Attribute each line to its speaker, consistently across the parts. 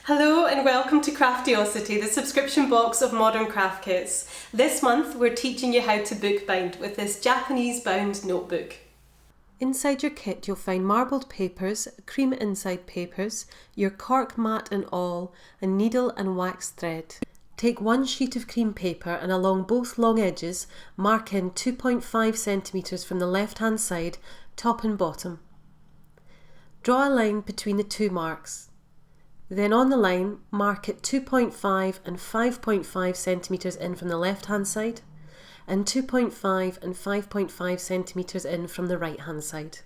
Speaker 1: Hello and welcome to Craftiosity, the subscription box of modern craft kits. This month we're teaching you how to bookbind with this Japanese bound notebook. Inside your kit you'll find marbled papers, cream inside papers, your cork mat and awl, a needle and wax thread. Take one sheet of cream paper and along both long edges mark in 2.5 centimetres from the left hand side, top and bottom. Draw a line between the two marks. Then on the line, mark it 2.5 and 5.5 centimetres in from the left hand side and 2.5 and 5.5 centimetres in from the right hand side.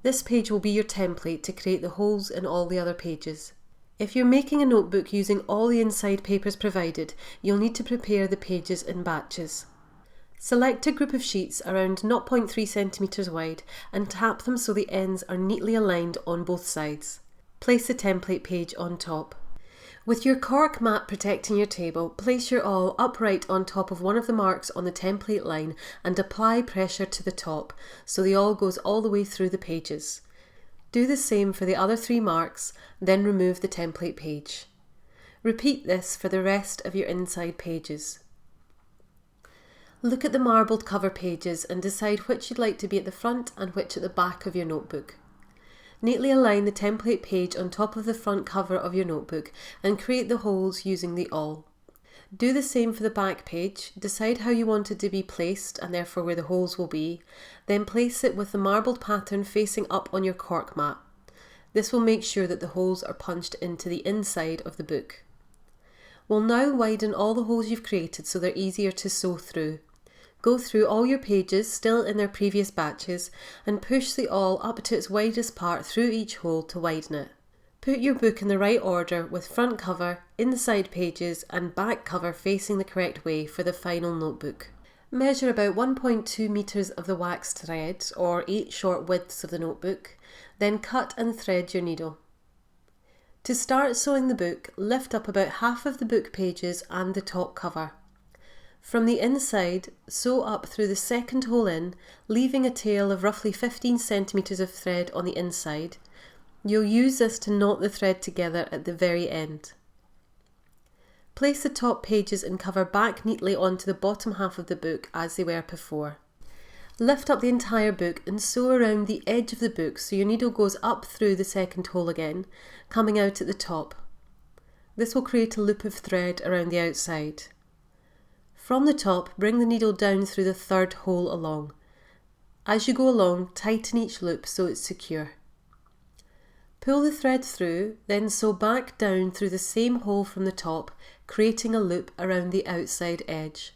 Speaker 1: This page will be your template to create the holes in all the other pages. If you're making a notebook using all the inside papers provided, you'll need to prepare the pages in batches. Select a group of sheets around 0.3 centimetres wide and tap them so the ends are neatly aligned on both sides. Place the template page on top. With your cork mat protecting your table, place your awl upright on top of one of the marks on the template line and apply pressure to the top so the awl goes all the way through the pages. Do the same for the other three marks, then remove the template page. Repeat this for the rest of your inside pages. Look at the marbled cover pages and decide which you'd like to be at the front and which at the back of your notebook. Neatly align the template page on top of the front cover of your notebook and create the holes using the awl. Do the same for the back page, decide how you want it to be placed and therefore where the holes will be, then place it with the marbled pattern facing up on your cork mat. This will make sure that the holes are punched into the inside of the book. We'll now widen all the holes you've created so they're easier to sew through. Go through all your pages still in their previous batches and push the awl up to its widest part through each hole to widen it. Put your book in the right order with front cover, inside pages and back cover facing the correct way for the final notebook. Measure about 1.2 metres of the wax thread or 8 short widths of the notebook, then cut and thread your needle. To start sewing the book, lift up about half of the book pages and the top cover. From the inside, sew up through the second hole in, leaving a tail of roughly 15 centimetres of thread on the inside. You'll use this to knot the thread together at the very end. Place the top pages and cover back neatly onto the bottom half of the book as they were before. Lift up the entire book and sew around the edge of the book so your needle goes up through the second hole again, coming out at the top. This will create a loop of thread around the outside. From the top, bring the needle down through the third hole along. As you go along, tighten each loop so it's secure. Pull the thread through, then sew back down through the same hole from the top, creating a loop around the outside edge.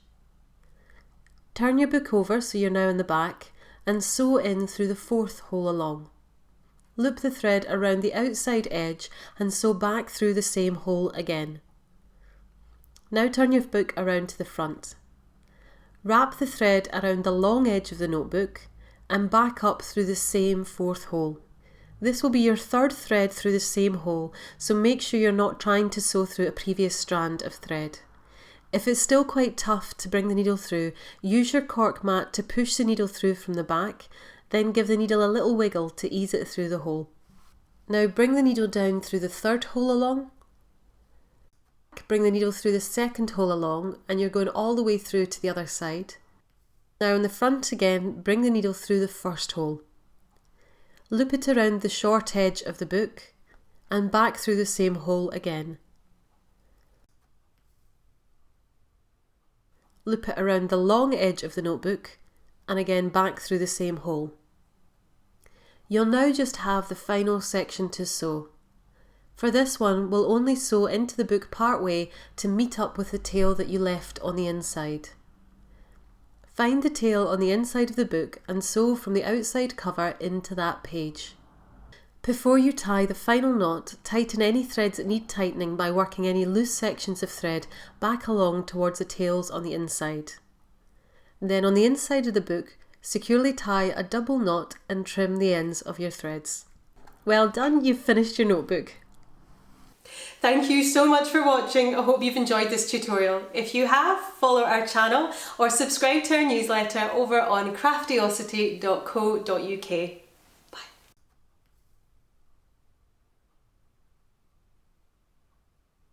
Speaker 1: Turn your book over so you're now in the back and sew in through the fourth hole along. Loop the thread around the outside edge and sew back through the same hole again. Now turn your book around to the front. Wrap the thread around the long edge of the notebook and back up through the same fourth hole. This will be your third thread through the same hole, so make sure you're not trying to sew through a previous strand of thread. If it's still quite tough to bring the needle through, use your cork mat to push the needle through from the back, then give the needle a little wiggle to ease it through the hole. Now bring the needle down through the third hole along. Bring the needle through the second hole along and you're going all the way through to the other side. Now in the front again, bring the needle through the first hole. Loop it around the short edge of the book and back through the same hole again. Loop it around the long edge of the notebook and again back through the same hole. You'll now just have the final section to sew. For this one, we'll only sew into the book part way to meet up with the tail that you left on the inside. Find the tail on the inside of the book and sew from the outside cover into that page. Before you tie the final knot, tighten any threads that need tightening by working any loose sections of thread back along towards the tails on the inside. Then on the inside of the book, securely tie a double knot and trim the ends of your threads. Well done, you've finished your notebook. Thank you so much for watching. I hope you've enjoyed this tutorial. If you have, follow our channel or subscribe to our newsletter over on craftiosity.co.uk.